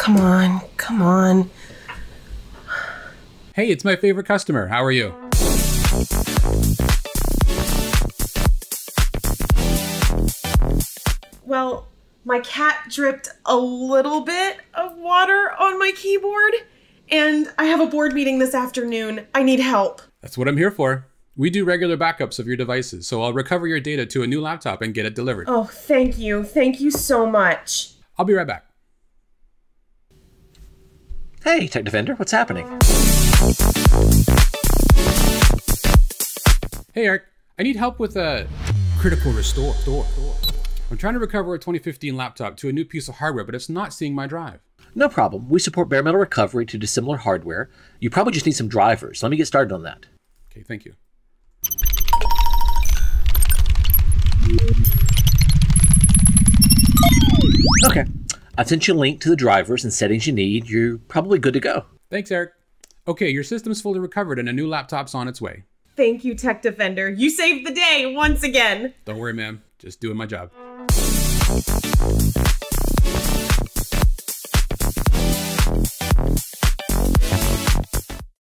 come on, come on. Hey, it's my favorite customer. How are you? Well, my cat dripped a little bit of water on my keyboard, and I have a board meeting this afternoon. I need help. That's what I'm here for. We do regular backups of your devices, so I'll recover your data to a new laptop and get it delivered. Oh, thank you. Thank you so much. I'll be right back. Hey, Tech Defender, what's happening? Hey, Eric. I need help with a critical restore. I'm trying to recover a 2015 laptop to a new piece of hardware, but it's not seeing my drive. No problem. We support bare metal recovery to dissimilar hardware. You probably just need some drivers. Let me get started on that. Okay, thank you. Okay. I sent you a link to the drivers and settings you need. You're probably good to go. Thanks, Eric. Okay, your system's fully recovered and a new laptop's on its way. Thank you, Tech Defender. You saved the day once again. Don't worry, ma'am. Just doing my job.